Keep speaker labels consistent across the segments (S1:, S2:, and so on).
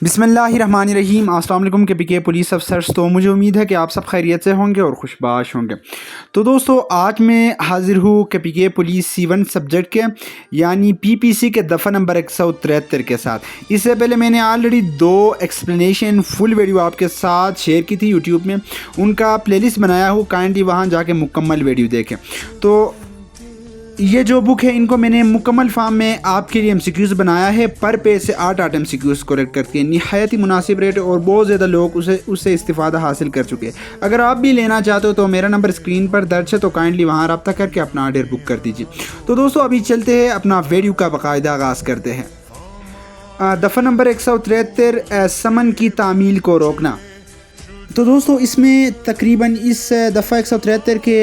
S1: बिस्मिल्लाहिर्रहमानिर्रहीम। अस्सलाम वालेकुम के पी के पुलिस अफसर्स। तो मुझे उम्मीद है कि आप सब खैरियत से होंगे और खुशबाश होंगे। तो दोस्तों, आज मैं हाज़िर हूँ के पी के पुलिस C1 सब्जेक्ट के यानी PPC के दफ़ा नंबर 173 के साथ। इससे पहले मैंने ऑलरेडी 2 एक्सप्लेनेशन फुल वीडियो आपके साथ शेयर की थी यूट्यूब में, उनका प्लेलिस्ट बनाया हूँ, काइंडली वहाँ जाके मुकम्मल वीडियो देखें। तो ये जो बुक है इनको मैंने मुकम्मल फॉर्म में आपके लिए MCQs बनाया है। पर पेज से 8 MCQs कलेक्ट करके निहायत ही मुनासिब रेट और बहुत ज़्यादा लोग उससे इस्तिफ़ादा हासिल कर चुके हैं। अगर आप भी लेना चाहते हो तो मेरा नंबर स्क्रीन पर दर्ज है, तो काइंडली वहाँ रब्ता करके अपना ऑर्डर बुक कर दीजिए। तो दोस्तों, अभी चलते हैं, अपना वीडियो का बाकायदा आगाज़ करते हैं। दफ़ा नंबर 173 समन की तामील को रोकना। तो दोस्तों, इसमें तकरीबन इस दफ़ा 173 के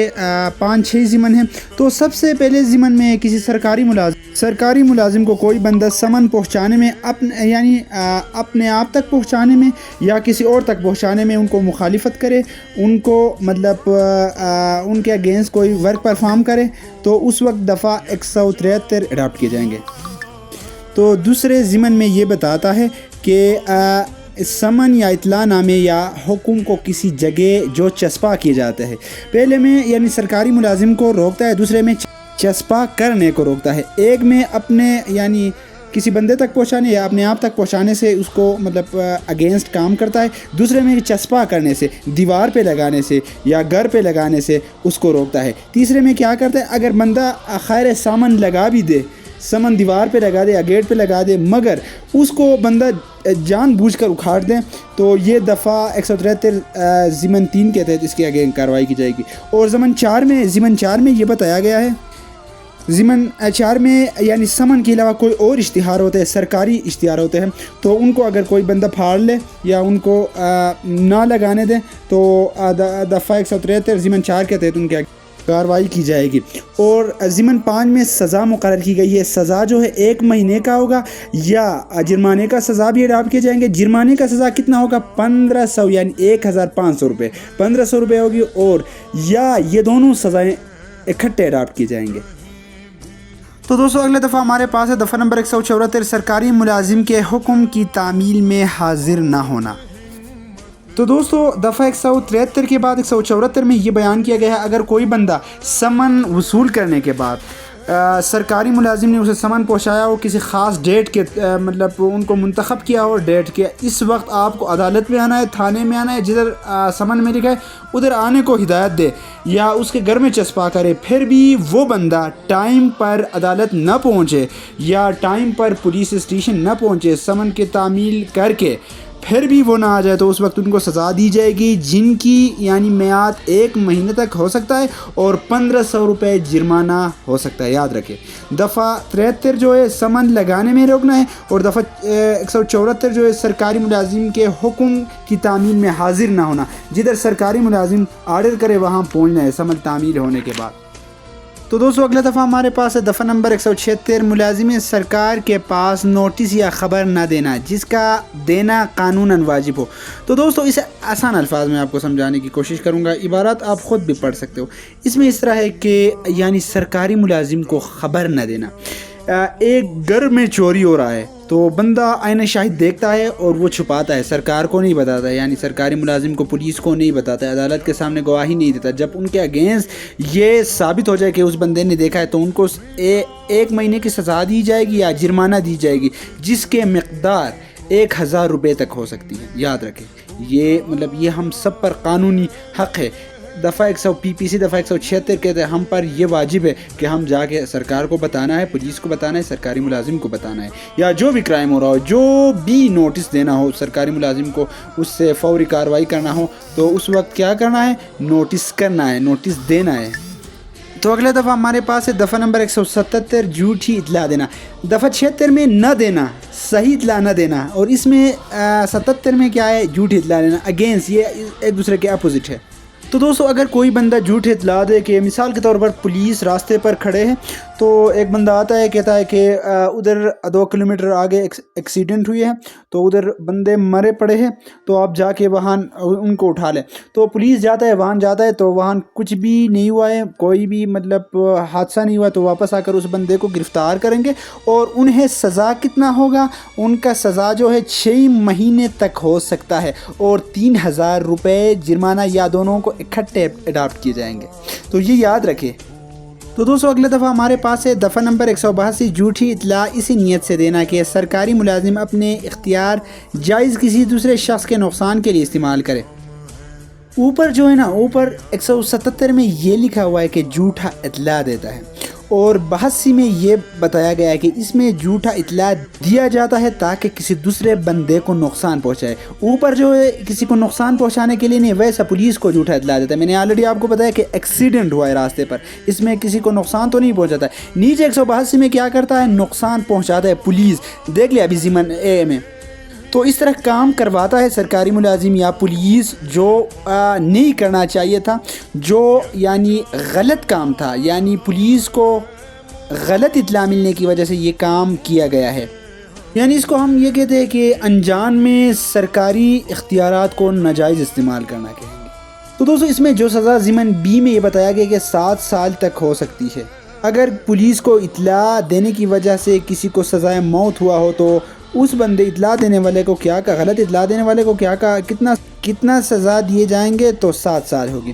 S1: 5-6 ज़िमन हैं। तो सबसे पहले ज़िमन में किसी सरकारी मुलाजिम को कोई बंदा समन पहुंचाने में अपने आप तक पहुंचाने में या किसी और तक पहुंचाने में उनको मुखालिफत करे, उनको उनके अगेंस्ट कोई वर्क परफॉर्म करे, तो उस वक्त दफ़ा 173 अडॉप्ट किए जाएंगे। तो दूसरे ज़िमन में ये बताता है कि समन या इतला नामे या हुक्म को किसी जगह जो चस्पा किए जाते हैं, पहले में यानी सरकारी मुलाजिम को रोकता है, दूसरे में चस्पा करने को रोकता है। एक में अपने यानी किसी बंदे तक पहुंचाने या अपने आप तक पहुंचाने से उसको अगेंस्ट काम करता है, दूसरे में चस्पा करने से, दीवार पे लगाने से या घर पे लगाने से उसको रोकता है। तीसरे में क्या करता है, अगर बंदा खैर सामान लगा भी दे, समन दीवार पे लगा दे या गेट पे लगा दे, मगर उसको बंदा जानबूझकर उखाड़ दें, तो ये दफ़ा 173 ज़िमन 3 के तहत इसके आगे कार्रवाई की जाएगी। और ज़िमन 4 में ये बताया गया है, ज़िमन 4 में यानी समन के अलावा कोई और इश्तिहार होते हैं, सरकारी इश्तिहार होते हैं, तो उनको अगर कोई बंदा फाड़ ले या उनको ना लगाने दें, तो दफ़ा 173 ज़िमन 4 के तहत उनके कार्रवाई की जाएगी। और ज़िमन 5 में सज़ा मुकर्रर की गई है। सज़ा जो है 1 महीने का होगा या जुर्माने का सज़ा भी अडॉप्ट किए जाएंगे। जुर्माने का सज़ा कितना होगा, 1500 यानी 1500 रुपये, 1500 रुपये होगी, और या ये दोनों सज़ाएँ इकट्ठे अडॉप्ट किए जाएंगे। तो दोस्तों, अगले दफ़ा हमारे पास है दफ़ा नंबर 174 सरकारी मुलाजिम के हुक्म की तामील में हाजिर ना होना। तो दोस्तों, दफ़ा 173 के बाद 174 में ये बयान किया गया है, अगर कोई बंदा समन वसूल करने के बाद सरकारी मुलाजिम ने उसे समन पहुंचाया हो, किसी ख़ास डेट के उनको मुंतखब किया हो डेट के, इस वक्त आपको अदालत में आना है, थाने में आना है, जिधर समन में लिखा है उधर आने को हिदायत दे या उसके घर में चस्पा करे, फिर भी वो बंदा टाइम पर अदालत न पहुँचे या टाइम पर पुलिस स्टेशन न पहुँचे, समन के तामील करके फिर भी वो ना आ जाए, तो उस वक्त उनको सज़ा दी जाएगी, जिनकी यानी मियाद 1 महीने तक हो सकता है और 1500 रुपये जुर्माना हो सकता है। याद रखें, दफ़ा 73 जो है समन लगाने में रोकना है, और दफ़ा 174 जो है सरकारी मुलाजिम के हुक्म की तामील में हाजिर ना होना। जिधर सरकारी मुलाजिम आर्डर करे वहाँ पहुँचना है समन तामील होने के बाद। तो दोस्तों, अगला दफ़ा हमारे पास है दफ़ा नंबर 176 मुलाजिम सरकार के पास नोटिस या ख़बर ना देना जिसका देना कानूनन वाजिब हो। तो दोस्तों, इसे आसान अल्फाज में आपको समझाने की कोशिश करूँगा, इबारत आप ख़ुद भी पढ़ सकते हो। इसमें इस तरह है कि यानी सरकारी मुलाजिम को ख़बर न देना। एक घर में चोरी हो रहा है, तो बंदा आईने शाहिद देखता है और वो छुपाता है, सरकार को नहीं बताता है, यानी सरकारी मुलाजिम को, पुलिस को नहीं बताता है, अदालत के सामने गवाही नहीं देता। जब उनके अगेंस्ट ये साबित हो जाए कि उस बंदे ने देखा है, तो उनको 1 महीने की सज़ा दी जाएगी या जुर्माना दी जाएगी, जिसके मकदार 1000 रुपये तक हो सकती है। याद रखें, ये हम सब पर कानूनी हक़ है। दफ़ा 100 PPC दफ़ा 176 कहते हैं हम पर यह वाजिब है कि हम जाके सरकार को बताना है, पुलिस को बताना है, सरकारी मुलाजिम को बताना है, या जो भी क्राइम हो रहा हो, जो भी नोटिस देना हो सरकारी मुलाजिम को, उससे फौरी कार्रवाई करना हो, तो उस वक्त क्या करना है, नोटिस करना है, नोटिस देना है। तो अगले दफ़ा हमारे पास है दफ़ा नंबर 177 झूठी इतला देना। दफ़ा 76 में न देना, सही इतला न देना, और इसमें 77 में क्या है, झूठी इतला देना। अगेंस्ट, ये एक दूसरे के अपोजिट है। तो दोस्तों, अगर कोई बंदा झूठ इतला दे कि मिसाल के तौर पर पुलिस रास्ते पर खड़े हैं, تو ایک بندہ آتا ہے کہتا ہے کہ ادھر 2 کلومیٹر آگے ایکسیڈنٹ ہوئی ہے تو ادھر بندے مرے پڑے ہیں تو آپ جا کے وہاں ان کو اٹھا لیں. تو پولیس جاتا ہے وہاں جاتا ہے تو وہاں کچھ بھی نہیں ہوا ہے, کوئی بھی مطلب حادثہ نہیں ہوا, تو واپس آ کر اس بندے کو گرفتار کریں گے اور انہیں سزا کتنا ہوگا, ان کا سزا جو ہے 6 مہینے تک ہو سکتا ہے اور 3000 روپے جرمانہ یا دونوں کو اکٹھے اڈاپٹ کیے جائیں گے. تو یہ یاد رکھیں. تو دوستو اگلا دفعہ ہمارے پاس ہے دفعہ نمبر 182, جھوٹی اطلاع اسی نیت سے دینا کہ سرکاری ملازم اپنے اختیار جائز کسی دوسرے شخص کے نقصان کے لیے استعمال کرے. اوپر جو ہے نا, اوپر 177 میں یہ لکھا ہوا ہے کہ جھوٹا اطلاع دیتا ہے, اور 82 میں یہ بتایا گیا ہے کہ اس میں جھوٹا اطلاع دیا جاتا ہے تاکہ کسی دوسرے بندے کو نقصان پہنچائے. اوپر جو ہے کسی کو نقصان پہنچانے کے لیے نہیں, ویسا پولیس کو جھوٹا اطلاع دیتا ہے. میں نے آلریڈی آپ کو بتایا کہ ایکسیڈنٹ ہوا ہے راستے پر, اس میں کسی کو نقصان تو نہیں پہنچاتا ہے. نیچے 182 میں کیا کرتا ہے, نقصان پہنچاتا ہے پولیس. دیکھ لیا ابھی ضمن اے میں. تو اس طرح کام کرواتا ہے سرکاری ملازم یا پولیس, جو نہیں کرنا چاہیے تھا, جو یعنی غلط کام تھا, یعنی پولیس کو غلط اطلاع ملنے کی وجہ سے یہ کام کیا گیا ہے. یعنی اس کو ہم یہ کہتے ہیں کہ انجان میں سرکاری اختیارات کو ناجائز استعمال کرنا کہیں گے. تو دوستو اس میں جو سزا ضمن بی میں یہ بتایا گیا کہ 7 سال تک ہو سکتی ہے. اگر پولیس کو اطلاع دینے کی وجہ سے کسی کو سزائے موت ہوا ہو تو اس بندے اطلاع دینے والے کو کیا کا غلط اطلاع دینے والے کو کیا کا کتنا سزا دیے جائیں گے, تو 7 سال ہوگی.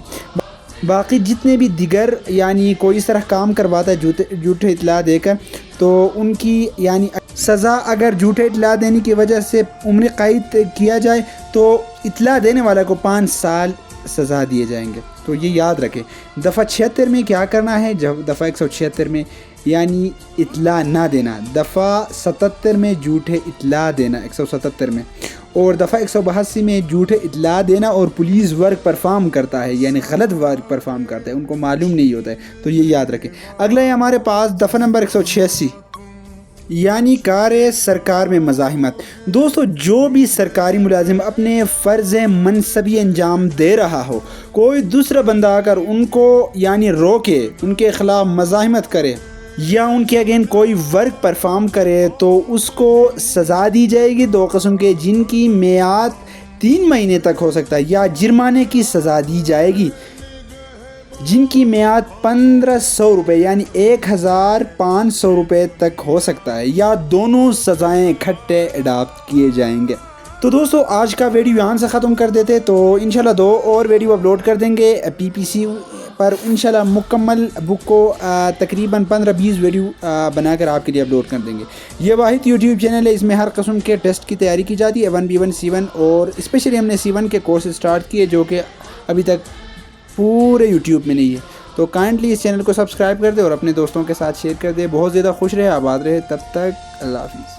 S1: باقی جتنے بھی دیگر یعنی کوئی اس طرح کام کرواتا ہے جھوٹے اطلاع دے کر, تو ان کی یعنی سزا اگر جھوٹے اطلاع دینے کی وجہ سے عمر قید کیا جائے تو اطلاع دینے والے کو 5 سال سزا دیے جائیں گے. تو یہ یاد رکھیں. دفعہ 76 میں کیا کرنا ہے, جب دفعہ 176 میں یعنی اطلاع نہ دینا, دفعہ 77 میں جھوٹے اطلاع دینا 177 میں, اور دفعہ 182 میں جھوٹے اطلاع دینا اور پولیس ورک پرفارم کرتا ہے یعنی غلط ورک پرفارم کرتا ہے, ان کو معلوم نہیں ہوتا ہے. تو یہ یاد رکھیں. اگلا ہے ہمارے پاس دفعہ نمبر 186, یعنی کار سرکار میں مزاحمت. دوستو جو بھی سرکاری ملازم اپنے فرض منصبی انجام دے رہا ہو, کوئی دوسرا بندہ آ کر ان کو یعنی روکے, ان کے خلاف مزاحمت کرے یا ان کے اگین کوئی ورک پرفارم کرے, تو اس کو سزا دی جائے گی 2 قسم کے, جن کی میعاد 3 مہینے تک ہو سکتا ہے, یا جرمانے کی سزا دی جائے گی جن کی میعاد 1500 روپے یعنی 1500 روپے تک ہو سکتا ہے, یا دونوں سزائیں اکٹھے اڈاپٹ کیے جائیں گے. تو دوستو آج کا ویڈیو یہاں سے ختم کر دیتے, تو انشاءاللہ 2 اور ویڈیو اپلوڈ کر دیں گے PPC پر. انشاءاللہ مکمل بک کو تقریباً 15-20 ویڈیو بنا کر آپ کے لیے اپلوڈ کر دیں گے. یہ واحد یوٹیوب چینل ہے, اس میں ہر قسم کے ٹیسٹ کی تیاری کی جاتی ہے, 1B1 C1, اور اسپیشلی ہم نے C1 کے کورس سٹارٹ کیے جو کہ ابھی تک پورے یوٹیوب میں نہیں ہے. تو کائنڈلی اس چینل کو سبسکرائب کر دے اور اپنے دوستوں کے ساتھ شیئر کر دے. بہت زیادہ خوش رہے, آباد رہے, تب تک اللہ حافظ.